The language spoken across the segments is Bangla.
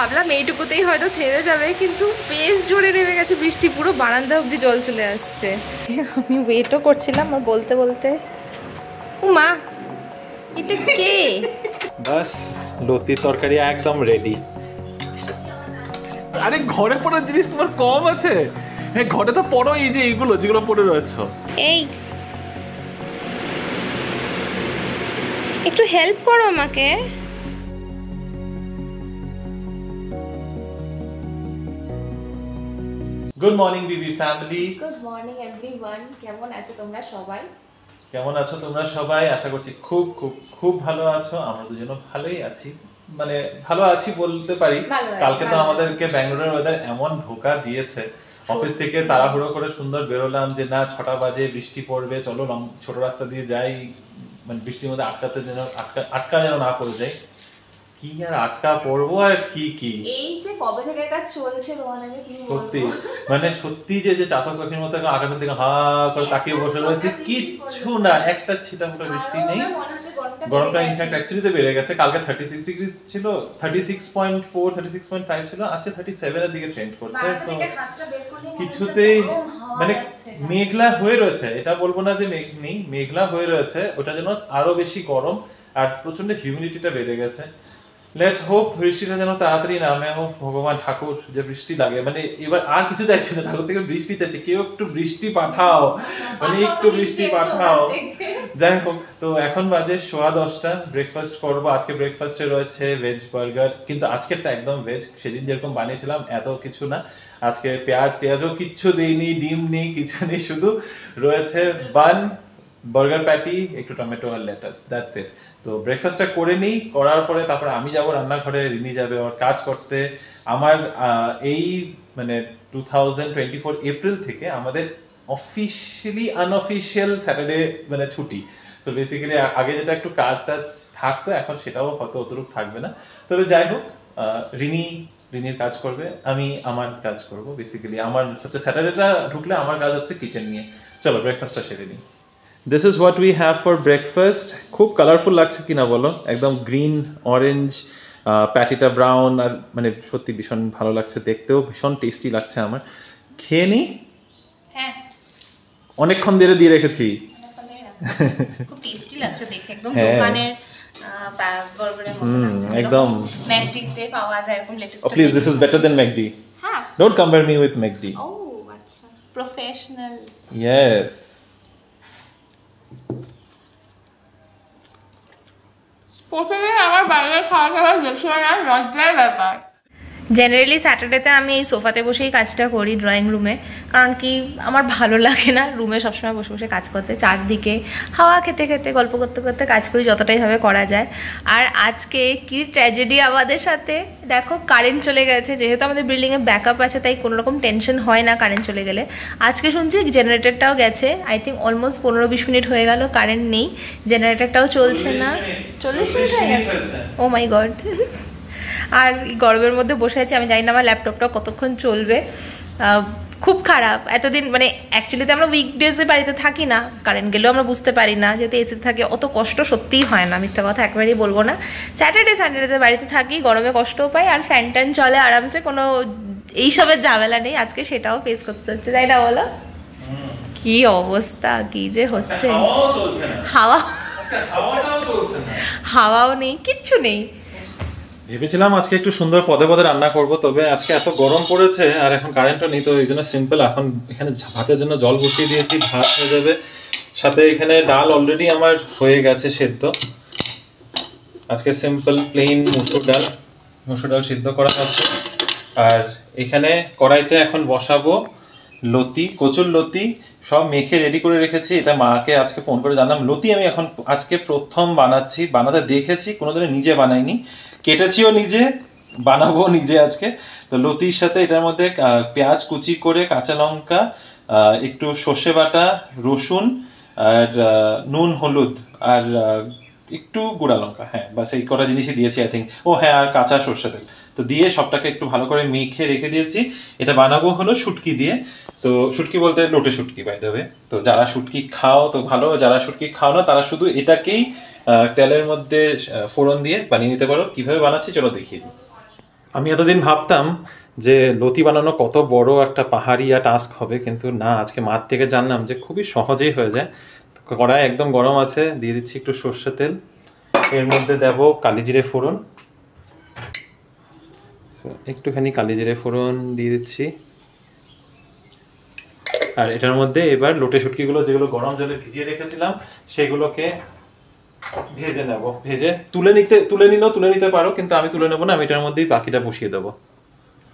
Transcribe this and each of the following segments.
ভাবলাম এইটুকুতেই হয়তো থেমে যাবে, কিন্তু বেশ জোরে নেমে গেছে বৃষ্টি, পুরো বারান্দা অবধি জল চলে আসছে। আমি ওয়েটও করছিলাম আর বলতে বলতে ও মা, এটা কে? বাস লতি তরকারি একদম রেডি। আরে ঘরে পড়ার জিনিস তোমার কম আছে? হ্যাঁ ঘরে তো পড়ো এই যে এইগুলো যেগুলো পড়ে রয়েছে। এই একটু হেল্প করো আমাকে। গুড মর্নিং বিবি ফ্যামিলি। গুড মর্নিং এভরিওয়ান, কেমন আছো তোমরা সবাই? কেমন আছো তোমরা সবাই? আশা করছি খুব খুব খুব ভালো আছো। আমরা দুজনও ভালোই আছি, মানে ভালো আছি বলতে পারি। কালকে তো আমাদেরকে ব্যাঙ্গালোরের ওয়েদার এমন ধোকা দিয়েছে, অফিস থেকে তাড়াহুড়ো করে সুন্দর বেরোলাম যে না 6টা বাজে বৃষ্টি পড়বে, চলো ছোট রাস্তা দিয়ে যাই, মানে বৃষ্টির মধ্যে আটকা যেন না পড়ে যাই। কি আর আটকা পড়বো আর কি এই যে কবে থেকে এটা চলছে রোহানাকে কি বলবো, সত্যি মানে সত্যি যে চাতক পাখির মতো আকাশের দিকে হা করে তাকিয়ে বসে রয়েছে, কিচ্ছু না, একটা ছিটাফোঁটা বৃষ্টি নেই। গরমটা ইনফ্যাক্ট অ্যাকচুয়ালি তো বেড়ে গেছে। কালকে 36 ডিগ্রি ছিল, 36.4 36.5 ছিল, আজকে 37 এর দিকে ট্রেন্ড করছে। সো কিছুতেই মানে মেঘলা হয়ে রয়েছে, এটা বলবো না যে মেঘ নেই, মেঘলা হয়ে রয়েছে, ওটা যেন আরো বেশি গরম, আর প্রচন্ড হিউমিডিটিটা বেড়ে গেছে। লেটস হোপ বৃষ্টিটা যেন তাড়াতাড়ি নামে। হোপ ভগবান ঠাকুর যে বৃষ্টি লাগে, মানে এবার আর কিছু চাইছে না, ঠাকুর থেকে বৃষ্টি চাইছে, কেউ একটু বৃষ্টি পাঠাও, মানে একটু বৃষ্টি পাঠাও। যাই হোক, তো এখন বাজে 10:15, ব্রেকফাস্ট করবো। আজকে ব্রেকফাস্টে রয়েছে ভেজ বার্গার, কিন্তু আজকেরটা একদম ভেজ, সেদিন যেরকম বানিয়েছিলাম এত কিছু না। আজকে পেঁয়াজ টেয়াজও কিচ্ছু দেইনি, ডিম নেই, কিছু নেই, শুধু রয়েছে বান, বার্গার প্যাটি, একটু টমেটো আর লেটাস, দ্যাটস ইট। তো ব্রেকফাস্টটা করে নিই, করার পরে তারপরে আমি যাব রান্নাঘরে, রিনি যাবে ওর কাজ করতে। আমার এই মানে 2024 এপ্রিল থেকে আমাদের অফিশিয়ালি আনঅফিশিয়াল স্যাটারডে মানে ছুটি। তো বেসিক্যালি আগে যেটা একটু কাজটা থাকতো, এখন সেটাও হয়তো অতটুকু থাকবে না। তবে যাই হোক, রিনির কাজ করবে, আমি আমার কাজ করব। বেসিক্যালি আমার হচ্ছে স্যাটারডেটা ঢুকলে আমার কাজ হচ্ছে কিচেন নিয়ে। চলো ব্রেকফাস্টটা সেরে নিই। This is what we have for breakfast. খুব কালারফুল লাগছে কিনা বলো, একদম গ্রিন অরেঞ্জ, প্যাটিটা ব্রাউন, আর মানে সত্যি ভীষণ ভালো লাগছে দেখতেও, ভীষণ টেস্টি লাগছে আমার। খেয়ে নি, হ্যাঁ অনেকক্ষণ ধরে দিয়ে রেখেছি, খুব টেস্টি লাগছে দেখে, একদম দোকানের বার্গারের মতো লাগছে, একদম ম্যাকডিতে পাওয়া যায় এরকম latest. Please, this is better than McD. হ্যাঁ, don't compare me with McD. ও আচ্ছা, প্রফেশনাল। ইয়েস। প্রথমে আমার বার্গার খাওয়া বেশি না, লজ্জার ব্যাপার। জেনারেলি স্যাটারডেতে আমি এই সোফাতে বসেই কাজটা করি ড্রয়িং রুমে, কারণ কি আমার ভালো লাগে না রুমে সবসময় বসে বসে কাজ করতে, চারদিকে হাওয়া খেতে খেতে গল্প করতে করতে কাজ করি যতটাই ভাবে করা যায়। আর আজকে কি ট্র্যাজেডি আমাদের সাথে, দেখো কারেন্ট চলে গেছে, যেহেতু আমাদের বিল্ডিংয়ে ব্যাকআপ আছে তাই কোনো রকম টেনশন হয় না কারেন্ট চলে গেলে। আজকে শুনছি জেনারেটরটাও গেছে, আই থিঙ্ক অলমোস্ট 15-20 মিনিট হয়ে গেল কারেন্ট নেই, জেনারেটরটাও চলছে না। 40 মিনিট হয়ে গেছে, ও মাই গড। আর গরমের মধ্যে বসে আছি, আমি জানি না আমার ল্যাপটপটা কতক্ষণ চলবে, খুব খারাপ। এতদিন মানে অ্যাকচুয়ালিতে আমরা উইকডেজে বাড়িতে থাকি না, কারেন্ট গেলেও আমরা বুঝতে পারি না, যেহেতু এসিতে থাকে অত কষ্ট সত্যিই হয় না, মিথ্যা কথা একেবারেই বলবো না। স্যাটারডে সানডেতে বাড়িতে থাকি, গরমে কষ্টও পাই, আর ফ্যান ট্যান চলে আরামসে, কোনো এইসবের ঝামেলা নেই। আজকে সেটাও ফেস করতে হচ্ছে, তাই না বলো? কি অবস্থা, কি যে হচ্ছে, হাওয়াও নেই, কিচ্ছু নেই। ভেবেছিলাম আজকে একটু সুন্দর পদে পদে রান্না করব, তবে আজকে এত গরম পড়েছে আর এখন কারেন্টও নেই, তো এই জন্য সিম্পল এখন এখানে ভাতের জন্য জল বসিয়ে দিয়েছি, ভাত হয়ে যাবে, সাথে এখানে ডাল অলরেডি আমার হয়ে গেছে সেদ্ধ। আজকে সিম্পল প্লেন মুসুর ডাল সিদ্ধ করা হচ্ছে। আর এখানে কড়াইতে এখন বসাবো লতি, কচুর লতি, সব মেখে রেডি করে রেখেছি। এটা মাকে আজকে ফোন করে জানলাম, লতি আমি এখন আজকে প্রথম বানাচ্ছি, বানাতে দেখেছি, কোনোদিনও নিজে বানাইনি, কেটেছিও নিজে, বানাবো নিজে আজকে। তো লতির সাথে এটার মধ্যে পেঁয়াজ কুচি করে, কাঁচা লঙ্কা, একটু সর্ষে বাটা, রসুন, আর নুন, হলুদ, আর একটু গুঁড়া লঙ্কা, হ্যাঁ বাস এই কটা জিনিসই দিয়েছি আই থিঙ্ক। ও হ্যাঁ, আর কাঁচা সর্ষে তেল, তো দিয়ে সবটাকে একটু ভালো করে মেখে রেখে দিয়েছি। এটা বানাবো হলো শুটকি দিয়ে। তো শুটকি বলতে লোটে শুটকি বাই দ্য ওয়ে। তো যারা শুটকি খাও তো ভালো, যারা শুটকি খাও না তারা শুধু এটাকেই তেলের মধ্যে ফোড়ন দিয়ে বানিয়ে নিতে পারো। কিভাবে বানাচ্ছি চলো দেখিয়ে দিই। আমি এতদিন ভাবতাম যে লতি বানানো কত বড় একটা পাহাড়িয়া টাস্ক হবে, কিন্তু না, আজকে মাঠ থেকে জানলাম যে খুবই সহজেই হয়ে যায়। কড়াই একদম গরম আছে, দিয়ে দিচ্ছি একটু সর্ষে তেল, এর মধ্যে দেব কালিজিরে ফোড়ন, একটুখানি কালিজিরে ফোড়ন দিয়ে দিচ্ছি। আর এটার মধ্যে এবার লোটে শুটকিগুলো যেগুলো গরম জলে ভিজিয়ে রেখেছিলাম সেগুলোকে ভেজে নেব। ভেজে তুলে নিতে পারো, কিন্তু আমি তুলে নেবো না, আমি এটার মধ্যেই বাকিটা বসিয়ে দেবো।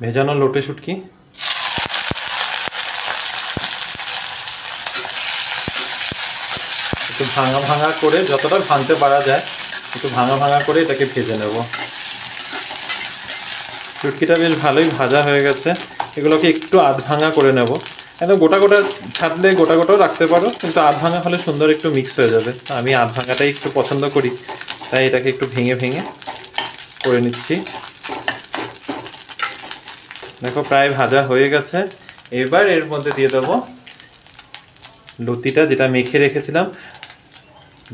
ভেজানো লোটে শুটকি একটু ভাঙা ভাঙা করে, যতটা ভাঙতে পারা যায় একটু ভাঙা ভাঙা করে এটাকে ভেজে নেব। শুটকিটা বেশ ভালোই ভাজা হয়ে গেছে, এগুলোকে একটু আধ ভাঙা করে নেব। একদম গোটা গোটা ছাড়লে গোটা গোটাও রাখতে পারো, কিন্তু আধ ভাঙা হলে সুন্দর একটু মিক্স হয়ে যাবে। আমি আধ ভাঙাটাই একটু পছন্দ করি, তাই এটাকে একটু ভেঙে ভেঙে করে নিচ্ছি। দেখো প্রায় ভাজা হয়ে গেছে। এবার এর মধ্যে দিয়ে দেবো লতিটা, যেটা মেখে রেখেছিলাম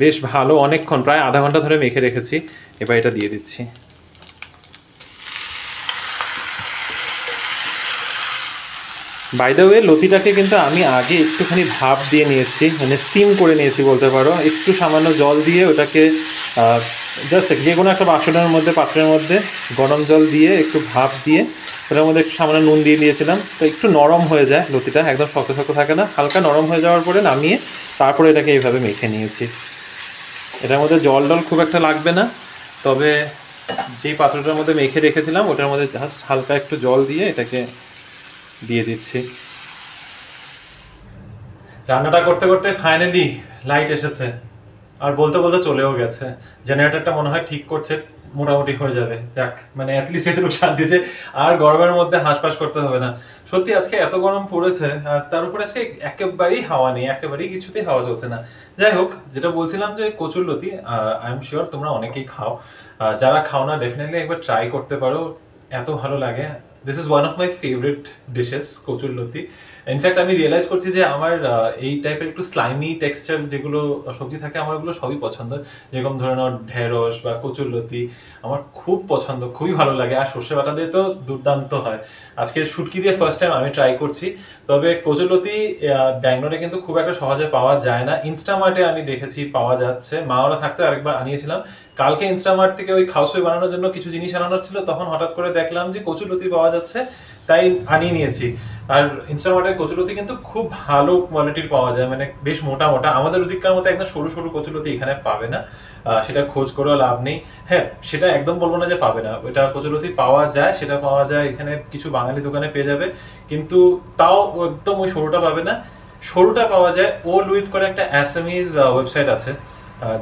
বেশ ভালো অনেকক্ষণ, প্রায় আধা ঘন্টা ধরে মেখে রেখেছি। এবার এটা দিয়ে দিচ্ছি। বাই দ্য ওয়ে, লতিটাকে কিন্তু আমি আগে একটুখানি ভাপ দিয়ে নিয়েছি, মানে স্টিম করে নিয়েছি বলতে পারো। একটু সামান্য জল দিয়ে ওটাকে জাস্ট যে কোনো একটা বাসনের মধ্যে, পাত্রের মধ্যে গরম জল দিয়ে একটু ভাপ দিয়ে ওটার মধ্যে একটু সামান্য নুন দিয়ে দিয়েছিলাম, তো একটু নরম হয়ে যায় লতিটা, একদম শক্ত শক্ত থাকে না, হালকা নরম হয়ে যাওয়ার পরে নামিয়ে তারপরে এটাকে এইভাবে মেখে নিয়েছি। এটার মধ্যে জল খুব একটা লাগবে না, তবে যেই পাত্রটার মধ্যে মেখে রেখেছিলাম ওটার মধ্যে জাস্ট হালকা একটু জল দিয়ে এটাকে দিয়ে দিচ্ছি। রান্নাটা করতে করতে ফাইনালি লাইট এসেছে, আর বলতে বলতে চলেও গেছে। জেনারেটরটা মনে হয় ঠিক করছে, মোটামুটি হয়ে যাবে। যাক, মানে অ্যাটলিস্ট এতটুকু শান্তি যে আর গরমের মধ্যে হাঁসফাঁস করতে হবে না। সত্যি আজকে এত গরম পড়েছে, আর তার উপরে আজকে একেবারেই হাওয়া নেই, একেবারেই কিছুতেই হাওয়া চলছে না। যাই হোক, যেটা বলছিলাম যে কচুরলতি, আই এম শিওর তোমরা অনেকেই খাও, যারা খাও না ডেফিনেটলি একবার ট্রাই করতে পারো, এত ভালো লাগে। This is one of my favourite dishes, kochur loti. In fact আমি রিয়েলাইজ করছি যে আমার এই টাইপের একটু স্লাইমি টেক্সচার যেগুলো সবজি থাকে আমার ওগুলো সবই পছন্দ। যেরকম ধরে নাও ঢেঁড়স বা কচুরলতি আমার খুব পছন্দ, খুবই ভালো লাগে। আর সর্ষে বাটা দিয়ে তো দুর্দান্ত হয়। আজকে শুটকি দিয়ে ফার্স্ট টাইম আমি ট্রাই করছি। তবে কচুরলতি ব্যাঙ্গালোরে কিন্তু খুব একটা সহজে পাওয়া যায় না, ইনস্টামার্টে আমি দেখেছি পাওয়া যাচ্ছে। মা ওরা থাকতে আরেকবার আনিয়েছিলাম। কালকে ইনস্টামার্ট থেকে ওই খাউসই বানানোর জন্য কিছু জিনিস আনানোর ছিল, তখন হঠাৎ করে দেখলাম যে কচুরলতি পাওয়া যাচ্ছে, তাই আনিয়ে নিয়েছি। আর ইনস্টামার্টের কচুরলতি কিন্তু খুব ভালো কোয়ালিটির পাওয়া যায়, মানে বেশ মোটা মোটা। আমাদের ওদিককার মতো একদম সরু সরু কচুরলতি এখানে পাবে না, সেটা খোঁজ করেও লাভ নেই। হ্যাঁ, সেটা একদম বলবো না যে পাবে না, ওইটা কচুরলতি পাওয়া যায়, সেটা পাওয়া যায় এখানে কিছু বাঙালি দোকানে পেয়ে যাবে, কিন্তু তাও একদম ওই সরুটা পাবে না। সরুটা পাওয়া যায় ওল উইথ করে একটা অ্যাসামিজ ওয়েবসাইট আছে,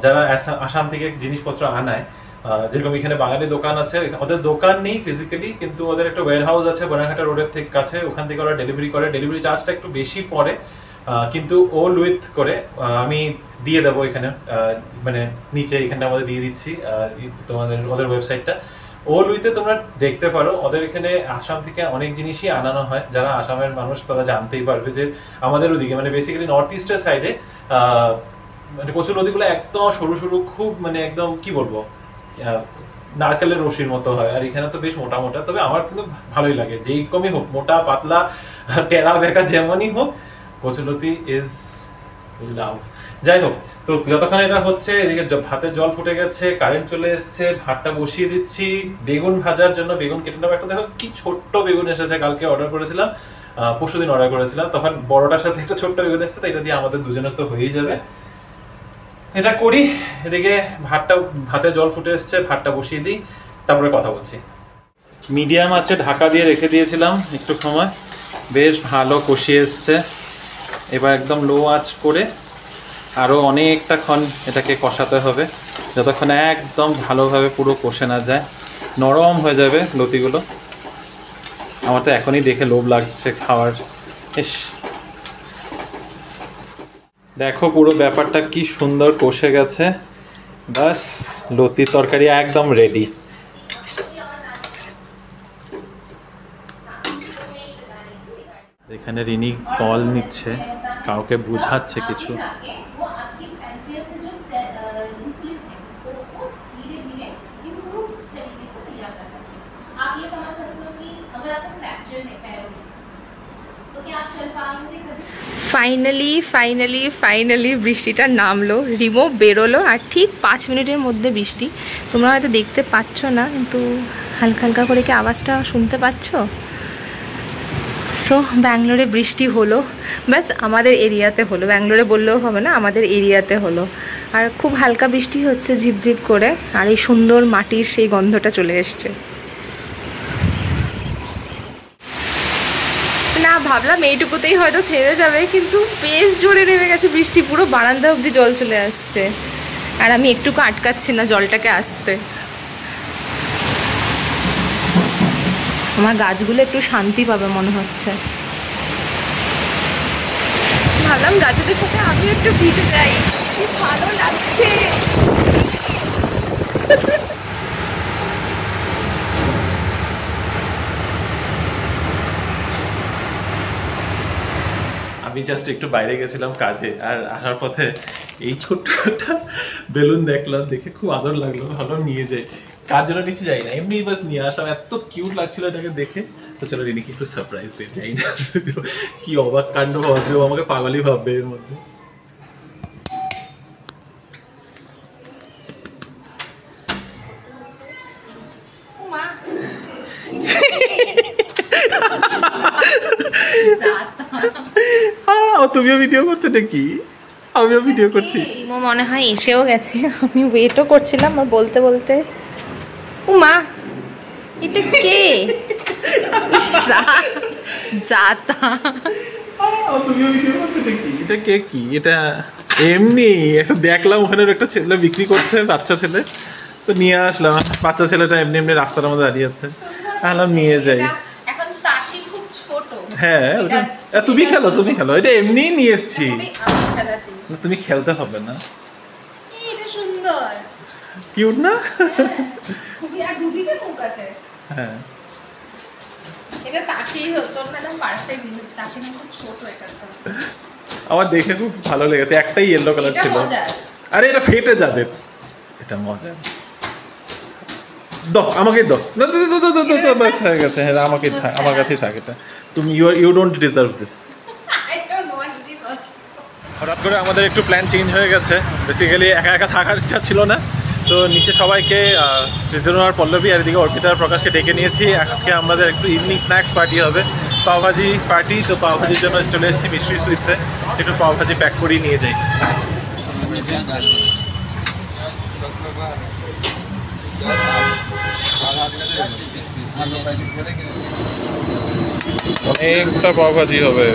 যারা আসাম থেকে জিনিসপত্র আনায়। যেরকম এখানে বাঙালি দোকান আছে, ওদের দোকান নেই ফিজিক্যালি, কিন্তু ওদের একটা ওয়্যার হাউস আছে বনাঘাটা রোডের থেকে কাছে, ওখান থেকে ওরা ডেলিভারি করে। ডেলিভারি চার্জটা একটু বেশি পড়ে, কিন্তু ওল উইথ করে আমি দিয়ে দেবো এখানে, মানে নিচে এখানটা আমাদের দিয়ে দিচ্ছি তোমাদের ওদের ওয়েবসাইটটা। ওল উইথে তোমরা দেখতে পারো, ওদের এখানে আসাম থেকে অনেক জিনিসই আনানো হয়। যারা আসামের মানুষ তারা জানতেই পারবে যে আমাদের ওদিকে মানে বেসিক্যালি নর্থ ইস্টের সাইডে মানে কচুরলতিগুলো একদম সরু সরু, খুব মানে একদম কি বলবো নারকেলের রশির মতো হয়, আর এখানে তো বেশ মোটা মোটা। তবে আমার কিন্তু ভালোই লাগে, যেই কমই হোক, মোটা পাতলা টেরা বেঁকা যেমনই হোক, কচুরলতি ইজ লাভ। যাই হোক, তো যতক্ষণ এটা হচ্ছে এদিকে ভাতের জল ফুটে গেছে, কারেন্ট চলে এসছে, ভাতটা বসিয়ে দিচ্ছি। বেগুন ভাজার জন্য বেগুন কেটে নেবো। একটা দেখো কি ছোট্ট বেগুন এসেছে, কালকে অর্ডার করেছিলাম, পরশুদিন অর্ডার করেছিলাম, তখন বড়টার সাথে একটা ছোট্ট বেগুন এসছে, তো এটা দিয়ে আমাদের দুজনের তো হয়েই যাবে। এটা করি, এদিকে ভাতের জল ফুটে এসছে, ভাতটা বসিয়ে দিই, তারপরে কথা বলছি। মিডিয়াম আছে ঢাকা দিয়ে রেখে দিয়েছিলাম একটু সময়, বেশ ভালো কষিয়ে এসছে। এবার একদম লো আঁচ করে আরও অনেকটাক্ষণ এটাকে কষাতে হবে, যতক্ষণ একদম ভালোভাবে পুরো কষে না যায়, নরম হয়ে যাবে লতিগুলো। আমার তো এখনই দেখে লোভ লাগছে খাওয়ার। ইস, দেখো পুরো ব্যাপারটা কি সুন্দর কষে গেছে, বাস লতির তরকারি একদম রেডি। এখানে রিনি কল নিচ্ছে, কাউকে বুঝাচ্ছে কিছু। आप ये समझ ফাইনালি বৃষ্টিটা নামলো, রিমো বেরোলো, আর ঠিক 5 মিনিটের মধ্যে বৃষ্টি। তোমরা হয়তো দেখতে পাচ্ছ না, কিন্তু হালকা হালকা করে কি আওয়াজটা শুনতে পাচ্ছ? সো ব্যাঙ্গালোরে বৃষ্টি হলো, ব্যাস আমাদের এরিয়াতে হলো, ব্যাঙ্গালোরে বললেও হবে না, আমাদের এরিয়াতে হলো। আর খুব হালকা বৃষ্টি হচ্ছে ঝিপঝিপ করে, আর এই সুন্দর মাটির সেই গন্ধটা চলে এসছে। না, ভাবলাম এইটুকুতেই হয়তো থেমে যাবে, কিন্তু বেশ জোরে নেমে গেছে বৃষ্টি, পুরো বারান্দা অবধি জল চলে আসছে। আর আমি একটুকু আটকাচ্ছি না জলটাকে আসতে। আমার গাছগুলো একটু শান্তি পাবে মনে হচ্ছে। ভাবলাম গাছেদের সাথে আমি একটু ভিজে যাই, কি ভালো লাগছে। আমি জাস্ট একটু বাইরে গেছিলাম কাজে, আর আসার পথে এই ছোট্ট একটা বেলুন দেখলাম, দেখে খুব আদর লাগলো, ভালো নিয়ে যাই। কার জন্য নিচে যাই না, এমনি বাস নিয়ে আসলাম, এত কিউট লাগছিল এটাকে দেখে। তো চলো রিনিকে একটু সারপ্রাইজ দিই, যাই না কি অবাক কাণ্ড ভাববে, ও আমাকে পাগলই ভাববে এর মধ্যে। তুমিও ভিডিও করছো নাকি? আমিও ভিডিও করছি। মনে হয় এসেও গেছে, আমি ওয়েটও করছিলাম, আর বলতে বলতে ও মা এটা কে? তুমিও ভিডিও করছো নাকি? এটা কে? কি এটা? এমনি একটা দেখলাম ওখানে একটা ছেলে বিক্রি করছে, বাচ্চা ছেলে, তো নিয়ে আসলাম। বাচ্চা ছেলেটা এমনি এমনি রাস্তার মধ্যে দাঁড়িয়ে আছে, তাহলে নিয়ে যাই। হ্যাঁ তুমি খেলো, এটা এমনি নিয়ে এসছি, তুমি খেলতে হবে না। কিউট না? হ্যাঁ আমার দেখে খুব ভালো লেগেছে, একটাই ইয়েলো কালার ছিল। আরে এটা ফেটে যাবে, এটা মজা। দাও আমাকে, দাও বাস হয়ে গেছে। হ্যাঁ আমাকে, আমার কাছেই থাকে এটা। তুমি ইউ ডোন্ট ডিজার্ভ দিস। হঠাৎ করে আমাদের একটু প্ল্যান চেঞ্জ হয়ে গেছে। বেসিক্যালি একা একা থাকার ইচ্ছা ছিল না, তো নিচে সবাইকে সৃজন আর পল্লবী আর এদিকে অর্পিতা আর প্রকাশকে ডেকে নিয়েছি। আজকে আমাদের একটু ইভিনিং স্ন্যাক্স পার্টি হবে, পাওভাজি পার্টি। তো পাওভাজির জন্য চলে এসেছি মিষ্টি সুইটসে, একটু পাওভাজি প্যাক করেই নিয়ে যাই। অনেকটা পাওভাজি হবে।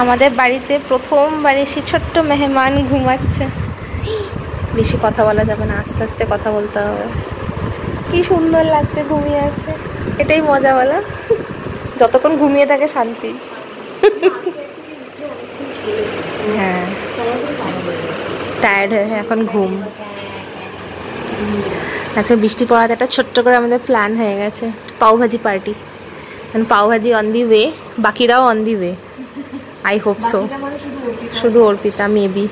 আমাদের বাড়িতে প্রথমবার এসে ছোট্ট মেহমান ঘুমাচ্ছে। বেশি কথা বলা যাবে না, আস্তে আস্তে কথা বলতে হবে। কি সুন্দর লাগছে, ঘুমিয়ে আছে, এটাই মজা বলা। যতক্ষণ ঘুমিয়ে থাকে শান্তি। হ্যাঁ টায়ার্ড হয়ে এখন ঘুম। আচ্ছা বৃষ্টি পড়াতে একটা ছোট্ট করে আমাদের প্ল্যান হয়ে গেছে, pav bhaji party. Pav bhaji on the way, বাকিরাও on the way, I hope so. শুধু অর্পিতা মেবি।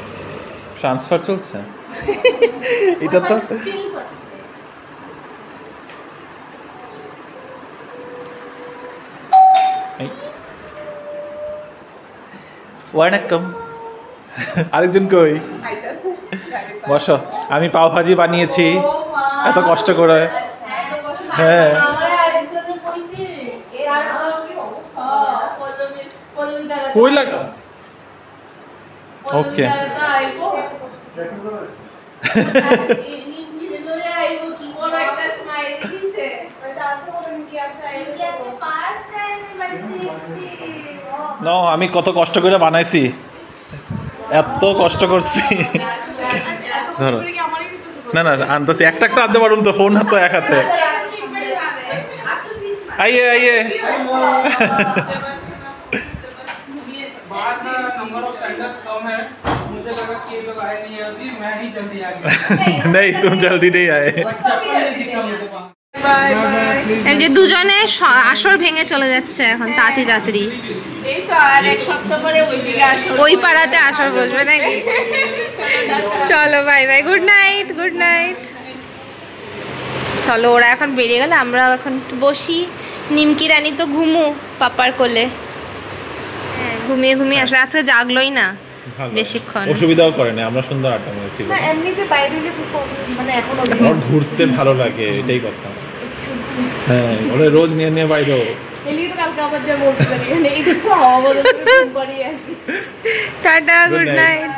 ট্রান্সফার চলছে এটা তো। ওয়ালাইকুম। আরেকজন কই? বসো। আমি পাওভাজি বানিয়েছি এত কষ্ট করে। হ্যাঁ কই লাগা। ওকে নো, আমি কত কষ্ট করে বানাইছি, এত কষ্ট করছি। ধরো না না আনতেছি, একটা একটা আনতে পারুন তো, ফোন হাতে এক হাতে। आइए आइए। नहीं तुम जल्दी नहीं आए। এই যে দুজনে আসর ভেঙে চলে যাচ্ছে এখন তাড়াতাড়ি। এই তো আর এক সপ্তাহ পরে ওইদিকে আসর, ওই পাড়াতে আসর বসবে নাকি? চলো বাই বাই, গুড নাইট। চলো, ওরা এখন বেরিয়ে গেলে আমরা এখন বসি। নিমকি রানী তো ঘুমু পাপার কোলে, ঘুমিয়ে আসলে আজকে জাগলোই না বেশিক্ষণ, অসুবিধাও করে না। আমরা সুন্দর আড্ডা মেরেছি। না এমনিতে বাইরে হলে মানে এখন ঘুরতে ভালো লাগে, এটাই কথা। হ্যাঁ, ওরে রোজ নিয়ে বাইরে টাটা, গুড নাইট।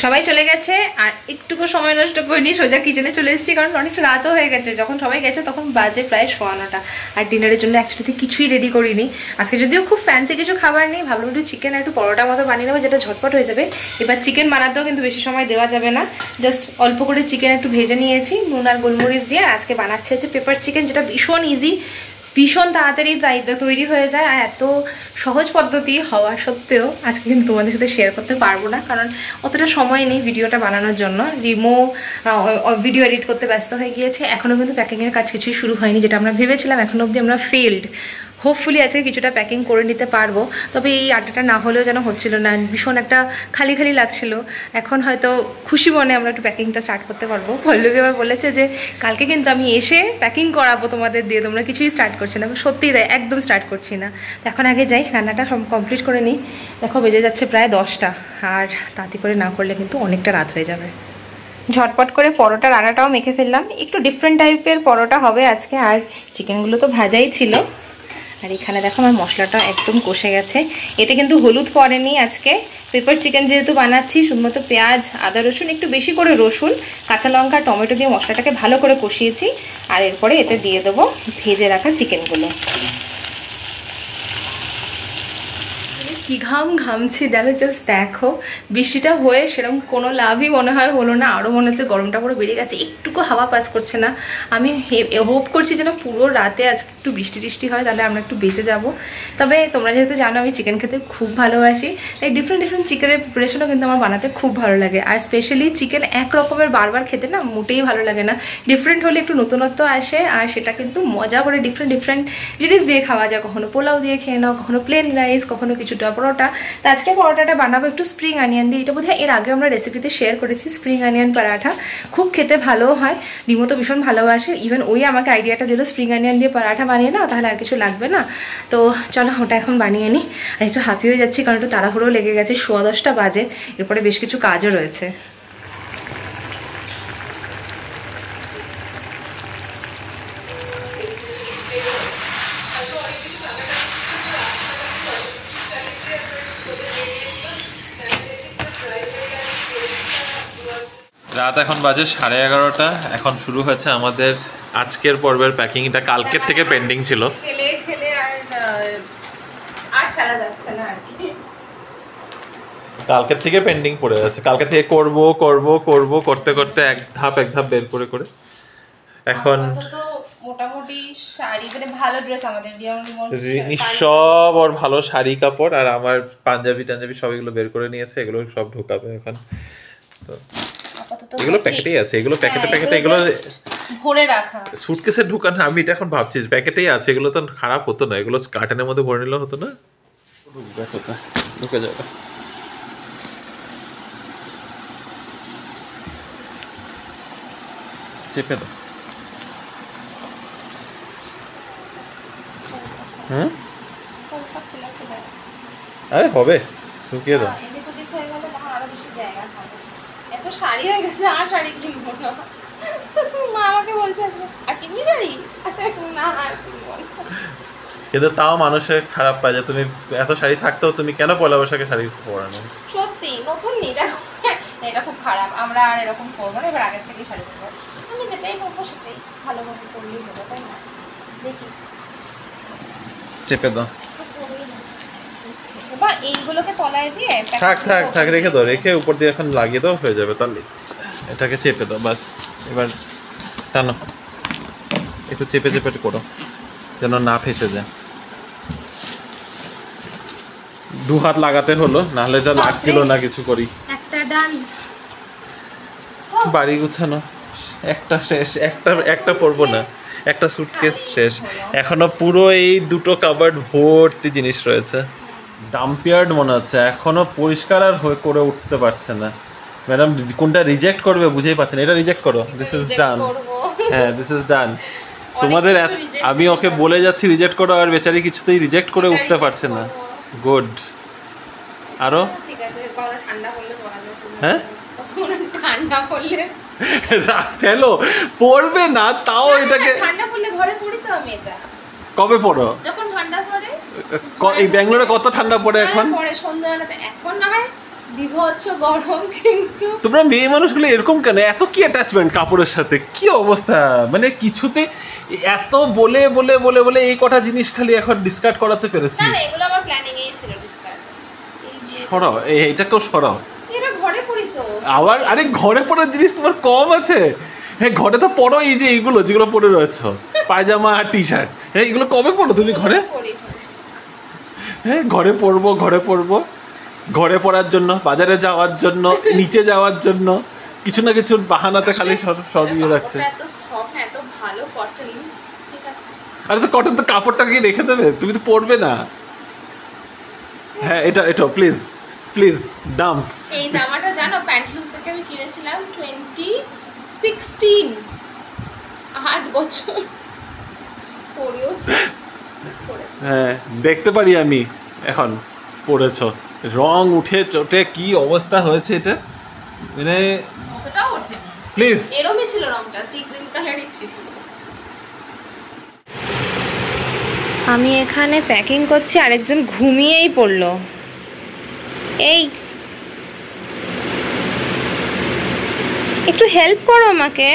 সবাই চলে গেছে আর একটুকু সময় নষ্ট করিনি, সোজা কিচেনে চলে এসেছি, কারণ অনেক রাতও হয়ে গেছে। যখন সবাই গেছে তখন বাজে প্রায় 9:15। আর ডিনারের জন্য একসাথে কিছুই রেডি করিনি আজকে, যদিও খুব ফ্যান্সি কিছু খাবার নেই। ভাবলাম একটু চিকেন একটু পরোটা মতো বানিয়ে নেবো, যেটা ঝটপট হয়ে যাবে। এবার চিকেন বানাতেও কিন্তু বেশি সময় দেওয়া যাবে না, জাস্ট অল্প করে চিকেন একটু ভেজে নিয়েছি নুন আর গোলমরিচ দিয়ে। আজকে বানাচ্ছে হচ্ছে পেপার চিকেন, যেটা ভীষণ ইজি, ভীষণ তাড়াতাড়ি তৈরি হয়ে যায়। আর এত সহজ পদ্ধতি হওয়া সত্ত্বেও আজকে কিন্তু তোমাদের সাথে শেয়ার করতে পারবো না, কারণ অতটা সময় নেই ভিডিওটা বানানোর জন্য। রিমো ভিডিও এডিট করতে ব্যস্ত হয়ে গিয়েছে, এখনও কিন্তু প্যাকিংয়ের কাজ কিছুই শুরু হয়নি, যেটা আমরা ভেবেছিলাম। এখনও অবধি আমরা ফেলড। হোপফুলি আজকে কিছুটা প্যাকিং করে নিতে পারবো, তবে এই আড্ডাটা না হলেও যেন হচ্ছিল না, ভীষণ একটা খালি লাগছিল। এখন হয়তো খুশি মনে আমরা একটু প্যাকিংটা স্টার্ট করতে পারবো। পল্লবী আবার বলেছে যে কালকে কিন্তু আমি এসে প্যাকিং করাবো তোমাদের দিয়ে, তোমরা কিছুই স্টার্ট করছি না। সত্যিই তাই, একদম স্টার্ট করছি না। তো এখন আগে যাই, রান্নাটা সব কমপ্লিট করে নিই। দেখো বেজে যাচ্ছে প্রায় 10টা, আর তাড়াতাড়ি করে না করলে কিন্তু অনেকটা রাত হয়ে যাবে। ঝটপট করে পরোটা রান্নাটাও মেখে ফেললাম, একটু ডিফারেন্ট টাইপের পরোটা হবে আজকে। আর চিকেনগুলো তো ভাজাই ছিল। আর এখানে দেখো আমার মশলাটা একদম কষে গেছে, এতে কিন্তু হলুদ পড়েনি আজকে। পেপার চিকেন যেহেতু বানাচ্ছি, শুধুমাত্র পেঁয়াজ, আদা রসুন, একটু বেশি করে রসুন, কাঁচা লঙ্কা, টমেটো দিয়ে মশলাটাকে ভালো করে কষিয়েছি। আর এরপরে এতে দিয়ে দেবো ভেজে রাখা চিকেনগুলো। কি ঘামছি দেখো, জাস্ট দেখো। বৃষ্টিটা হয়ে সেরকম কোনো লাভই মনে হয় হলো না, আরও মনে হচ্ছে গরমটা পুরো বেড়ে গেছে, একটুকু হাওয়া পাস করছে না। আমি হোপ করছি যেন পুরো রাতে আজকে একটু বৃষ্টি হয়, তাহলে আমরা একটু বেঁচে যাব। তবে তোমরা যেহেতু জানো আমি চিকেন খেতে খুব ভালোবাসি, তাই ডিফারেন্ট চিকেনের প্রিপারেশনও কিন্তু আমার বানাতে খুব ভালো লাগে। আর স্পেশালি চিকেন এক রকমের বারবার খেতে না মোটেই ভালো লাগে না, ডিফারেন্ট হলে একটু নতুনত্ব আসে। আর সেটা কিন্তু মজা করে ডিফারেন্ট জিনিস দিয়ে খাওয়া যায়, কখনো পোলাও দিয়ে খেয়ে নাও, কখনো প্লেন রাইস, কখনো কিছুটা পরোটা। তো আজকে পরোটাটা বানাবো একটু স্প্রিং অনিয়ন দিয়ে। এটা বোধহয় এর আগে আমরা রেসিপিতে শেয়ার করেছি, স্প্রিং অনিয়ন পরাঠা খুব খেতে ভালোও হয়। রিমো তো ভীষণ ভালোবাসে, ইভেন ওই আমাকে আইডিয়াটা দিল স্প্রিং অনিয়ন দিয়ে পরাঠা বানিয়ে নাও, তাহলে আর কিছু লাগবে না। তো চলো ওটা এখন বানিয়ে নিই। আর একটু হাঁপিয়ে হয়ে যাচ্ছি, কারণ একটু তাড়াহুড়ো লেগে গেছে, 10:15 বাজে, এরপরে বেশ কিছু কাজও রয়েছে। রাত এখন বাজে 11:30। এখন শুরু হয়েছে আমাদের আজকের পর্বের প্যাকিং। এটা কালকের থেকে পেন্ডিং ছিল। কালকের থেকে পেন্ডিং পড়ে যাচ্ছে, কালকে থেকে করতে করতে এক ধাপ বের করে এখন মোটামুটি শাড়ি, মানে ভালো ড্রেস আমাদের সব ওর ভালো শাড়ি কাপড় আর আমার পাঞ্জাবি সব এগুলো বের করে নিয়েছে, এগুলো সব ঢোকাবে এখন। তো এগুলো প্যাকেটেই আছে, এগুলো প্যাকেটে এগুলো ভরে রাখা, সুটকেসে ঢুকানো। আমি এটা এখন ভাবছি প্যাকেটেই আছে, এগুলো তো খারাপ হতো না, এগুলো কার্টনের মধ্যে ভরে নিলে হতো না। ঢুকে যাবে। চেপে দাও। আরে হবে, ঢুকিয়ে দাও। এত শাড়ি হয়ে গেছে, আর শাড়ি কিনবো না। মা আমাকে বলছে আর কিনবি শাড়ি না, আর কিনবো না। কিন্তু তাও মানুষের খারাপ পায় যে তুমি এত শাড়ি থাকতেও তুমি কেন পয়লা বৈশাখে শাড়ি পরানো। সত্যি নতুন নেই, দেখো এটা খুব খারাপ। আমরা আর এরকম করবো না, এবার আগের থেকেই শাড়ি পরবো। আমি যেটাই করবো সেটাই ভালোভাবে করলেই হলো, তাই না? দেখি চেপে দাও। বা এইগুলোকে তলায় দিয়ে থাক রেখে দাও, রেখে উপর দিয়ে এখন লাগিয়ে দাও, হয়ে যাবে। তাহলে এটাকে চেপে দাও, বাস। এবার টানো, একটু চেপে করো যেন না ফেসে যায়। 2 হাত লাগাতে হলো, নাহলে যা লাগছিল না কিছু করি। একটা ডান বাড়ি গুছানো একটা শেষ, একটা পরবো না, একটা সুটকেস শেষ, এখনো পুরো এই দুটো কাবার্ড ভর্তি জিনিস রয়েছে। ডাম্পিয়ার্ড মনে হচ্ছে, এখনো পরিষ্কার আর করে উঠতে পারছে না ম্যাডাম। কোনটা রিজেক্ট করবে বুঝেই পাচ্ছেন, এটা রিজেক্ট করো, দিস ইজ ডান। হ্যাঁ, দিস ইজ ডান। তোমাদের আমি ওকে বলে যাচ্ছি রিজেক্ট করো, আর বেচারি কিছুতেই রিজেক্ট করে উঠতে পারছে না। গুড। আরো ঠিক আছে, ঠান্ডা পড়লে পড়া যাবে। হ্যাঁ, ঠান্ডা পড়লে ফেলো, পড়বে না তাও এটাকে। ঠান্ডা পড়লে ঘরে পড়ি তো আমি। এটা কবে পড়ো? যখন ঠান্ডা পড়ে। এই ব্যাঙ্গালোরে কত ঠান্ডা পড়ে এখন? পড়ে সন্ধ্যাবেলাতে, এখন না হয় বিভৎস গরম। কিন্তু তোমরা মেয়ে মানুষগুলো এরকম কেন? এত কি অ্যাটাচমেন্ট কাপড়ের সাথে? কি অবস্থা, মানে কিছুতে এত বলে বলে বলে বলে এই কটা জিনিস খালি এখন ডিসকার্ড করাতে পেরেছি। না, এগুলো আমার প্ল্যানিং এই ছিল ডিসকার্ড। সরাও, এইটাকেও সরাও। এরা ঘরে পড়ি তো। আবার আরে ঘরে পড়ার জিনিস তোমার কম আছে? হ্যাঁ, ঘরে তো পড়ো এই যে এইগুলো যেগুলো পরে রয়েছো, পায়জামা আর টি শার্ট। হ্যাঁ, এগুলো কবে পড়ো তুমি ঘরে? হ্যাঁ, ঘরে পড়বো, ঘরে পড়বো, ঘরে পড়ার জন্য, বাজারে যাওয়ার জন্য, নিচে যাওয়ার জন্য কিছু না কিছু বাহানাতে খালি সরিয়ে রাখছে। এত সফট, এত ভালো কটন। ঠিক আছে, আরে তো কটন তো কাপড়টাকে রেখে দেবে, তুমি তো পরবে না। হ্যাঁ, এটা প্লিজ প্লিজ ডাম্প। এই জামাটা জানো প্যান্টলুজ থেকে আমি কিনেছিলাম 2016, 8 বছর পরেওছি। হ্যাঁ, দেখতে পারি আমি এখন পরেছো, রং উঠে চটে কি অবস্থা হয়েছে এটা, মানে অতটাও ওঠেনি। প্লিজ, এরকমই ছিল রংটা, সি গ্রিন কালারই ছিল। আমি এখানে প্যাকিং করছি, আরেকজন ঘুমিয়েই পড়লো। এই একটু হেল্প করো আমাকে,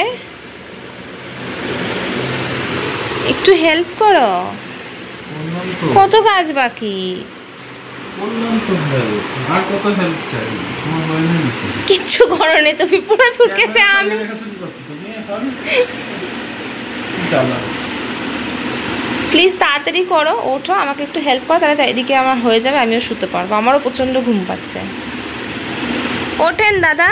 একটু হেল্প করো। কত কাজ বাকি? কিচ্ছু করো না তুমি, পুরো সুটকেসে আমি। প্লিজ তাড়াতাড়ি করো, ওঠো, আমাকে একটু হেল্প করো, তাহলে এদিকে আমার হয়ে যাবে, আমিও শুতে পারবো। আমারও প্রচন্ড ঘুম পাচ্ছে। ওঠেন দাদা।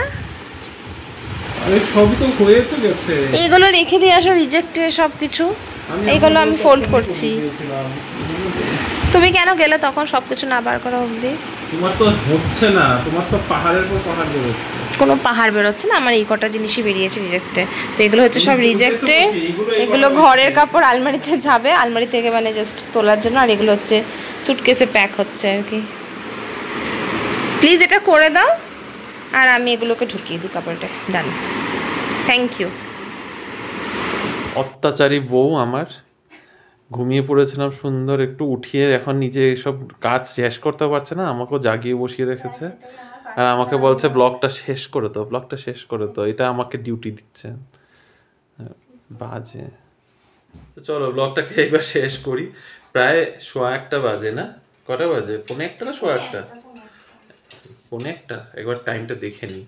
সবই তো হয়ে তো গেছে। এইগুলো রেখে দিয়ে আসো, রিজেক্টে সব কিছু। এইগুলো আমি ফোল্ড করছি। তুমি কেন গেলে তখন সবকিছু না বার করা অবধি? তোমার তো হচ্ছে না, তোমার তো পাহাড়ের পর পাহাড় বেরোচ্ছে। কোনো পাহাড় বেরোচ্ছে না, আমার এই কটা জিনিসই বেরিয়েছে রিজেক্টে। তো এগুলো হচ্ছে সব রিজেক্টে। এগুলো ঘরের কাপড় আলমারিতে যাবে, আলমারি থেকে মানে জাস্ট তোলার জন্য। আর এগুলো হচ্ছে সুটকেসে প্যাক হচ্ছে আর কি। প্লিজ এটা করে দাও, আর আমি এগুলোকে ঢুকিয়ে দিই কাপড়টা। ডান, থ্যাংক ইউ। অত্যাচারী বউ আমার। ঘুমিয়ে পড়েছিলাম সুন্দর, একটু উঠিয়ে এখন নিজে সব কাজ শেষ করতে পারছে না, আমাকেও জাগিয়ে বসিয়ে রেখেছে। আর আমাকে বলছে ব্লগটা শেষ করে দাও, ব্লগটা শেষ করে দাও, এটা আমাকে ডিউটি দিচ্ছে। বাজে। তো চলো ব্লগটাকে এবার শেষ করি। প্রায় 1:15 বাজে না? কটা বাজে? 1:45 না 1:15? 1:45। একবার টাইমটা দেখে নিই।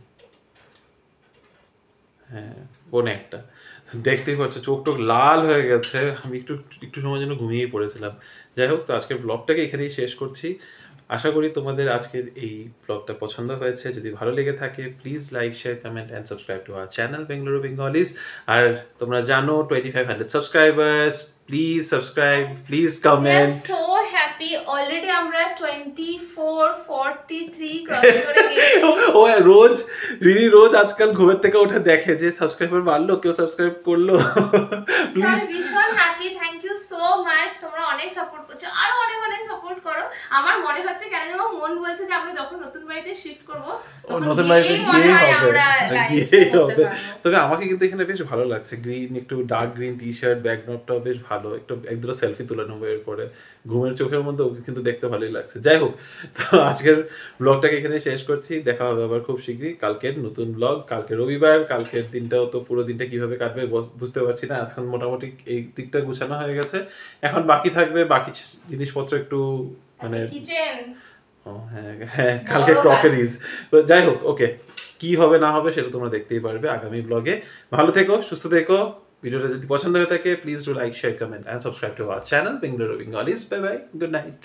হ্যাঁ, 1:45। দেখতেই পাচ্ছ চোখ টোক লাল হয়ে গেছে। আমি একটু সময়ের জন্য ঘুমিয়েই পড়েছিলাম। যাই হোক, তো আজকের ব্লগটাকে এখানেই শেষ করছি। আশা করি তোমাদের আজকের এই ব্লগটা পছন্দ হয়েছে। যদি ভালো লেগে থাকে please like, share, comment and subscribe to our channel Bengaluru Bengalis. আর তোমরা জানো 2500 subscribers, please subscribe, please comment. So happy, already আমরা 2443 ক্রস করে গেছি। ও রোজ আজকাল ঘুমের থেকে উঠে দেখে যে সাবস্ক্রাইবার বাড়লো, কেউ সাবস্ক্রাইব করলো। প্লিজ, ভীষণ happy, thank you so much. তোমরা অনেক সাপোর্ট করছো, আরো অনেক অনেক সাপোর্ট করো। আমার মনে হচ্ছে কেন যেন মন বলছে যে আমরা যখন নতুন বাড়িতে শিফট করবো নতুন বাড়িতে গিয়েই হবে। তবে আমাকে কিন্তু এখানে বেশ ভালো লাগছে। গ্রিন, একটু ডার্ক গ্রিন টি শার্ট, ব্যাকড্রপটাও বেশ ভালো। একটু একদম সেলফি তুলে নেবো এরপরে। ঘুমের চোখের মধ্যে ওকে কিন্তু দেখতে ভালোই লাগছে। যাই হোক, তো আজকের ব্লগটাকে এখানে শেষ করছি। দেখা হবে আবার খুব শীঘ্রই কালকের নতুন ব্লগ। কালকে রবিবার, কালকের দিনটাও তো পুরো দিনটা কিভাবে কাটবে বুঝতে পারছি না। এখন মোটামুটি এই দিকটা গুছানো হয়ে গেছে। এখন বাকি থাকবে বাকি জিনিসপত্র একটু মানে কিচেন। হ্যাঁ, কালকে ক্রকারিজ। তো যাই হোক, ওকে, কি হবে না হবে সেটা তোমরা দেখতেই পারবে আগামী ব্লগে। ভালো থেকো, সুস্থ থেকো। ভিডিওটা যদি পছন্দ হয়ে থাকে please do like, share, comment and subscribe to our channel Bengaluru Bengalis. Bye bye, good night.